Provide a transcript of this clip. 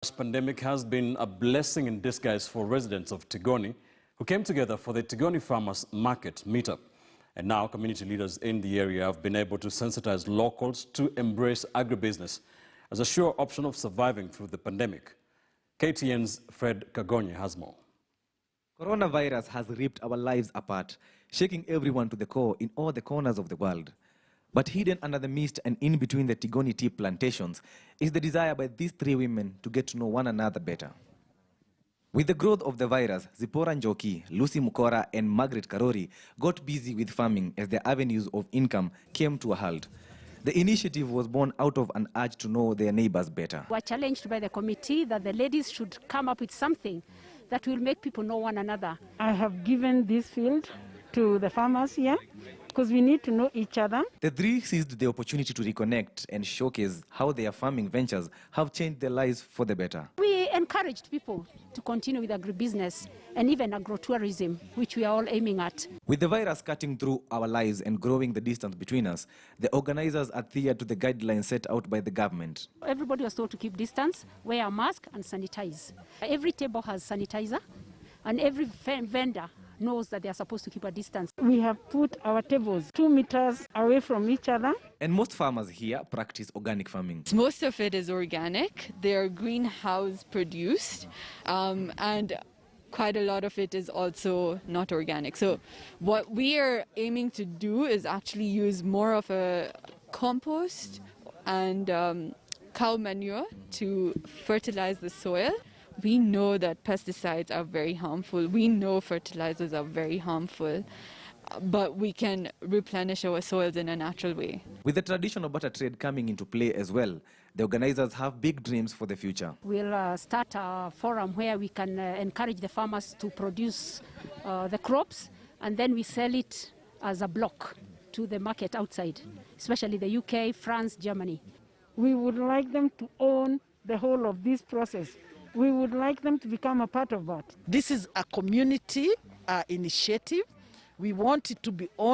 This pandemic has been a blessing in disguise for residents of Tigoni who came together for the Tigoni Farmers Market meetup. And now community leaders in the area have been able to sensitize locals to embrace agribusiness as a sure option of surviving through the pandemic. KTN's Fred Kagonye has more. Coronavirus has ripped our lives apart, shaking everyone to the core in all the corners of the world. But hidden under the mist and in between the Tigoni tea plantations is the desire by these three women to get to know one another better. With the growth of the virus, Zipporah Njoki, Lucy Mukora and Margaret Karori got busy with farming as their avenues of income came to a halt. The initiative was born out of an urge to know their neighbors better. We were challenged by the committee that the ladies should come up with something that will make people know one another. I have given this field to the farmers here because we need to know each other. The three seized the opportunity to reconnect and showcase how their farming ventures have changed their lives for the better. We encouraged people to continue with agribusiness and even agrotourism, which we are all aiming at. With the virus cutting through our lives and growing the distance between us, the organizers adhered to the guidelines set out by the government. Everybody was told to keep distance, wear a mask and sanitize. Every table has sanitizer and every vendor knows that they are supposed to keep a distance. We have put our tables 2 meters away from each other. And most farmers here practice organic farming. Most of it is organic. They are greenhouse produced, and quite a lot of it is also not organic. So what we are aiming to do is actually use more of a compost and cow manure to fertilize the soil. We know that pesticides are very harmful. We know fertilizers are very harmful, but we can replenish our soils in a natural way. With the traditional butter trade coming into play as well, the organizers have big dreams for the future. We'll start a forum where we can encourage the farmers to produce the crops, and then we sell it as a block to the market outside, especially the UK, France, Germany. We would like them to own the whole of this process. We would like them to become a part of that. This is a community initiative. We want it to be owned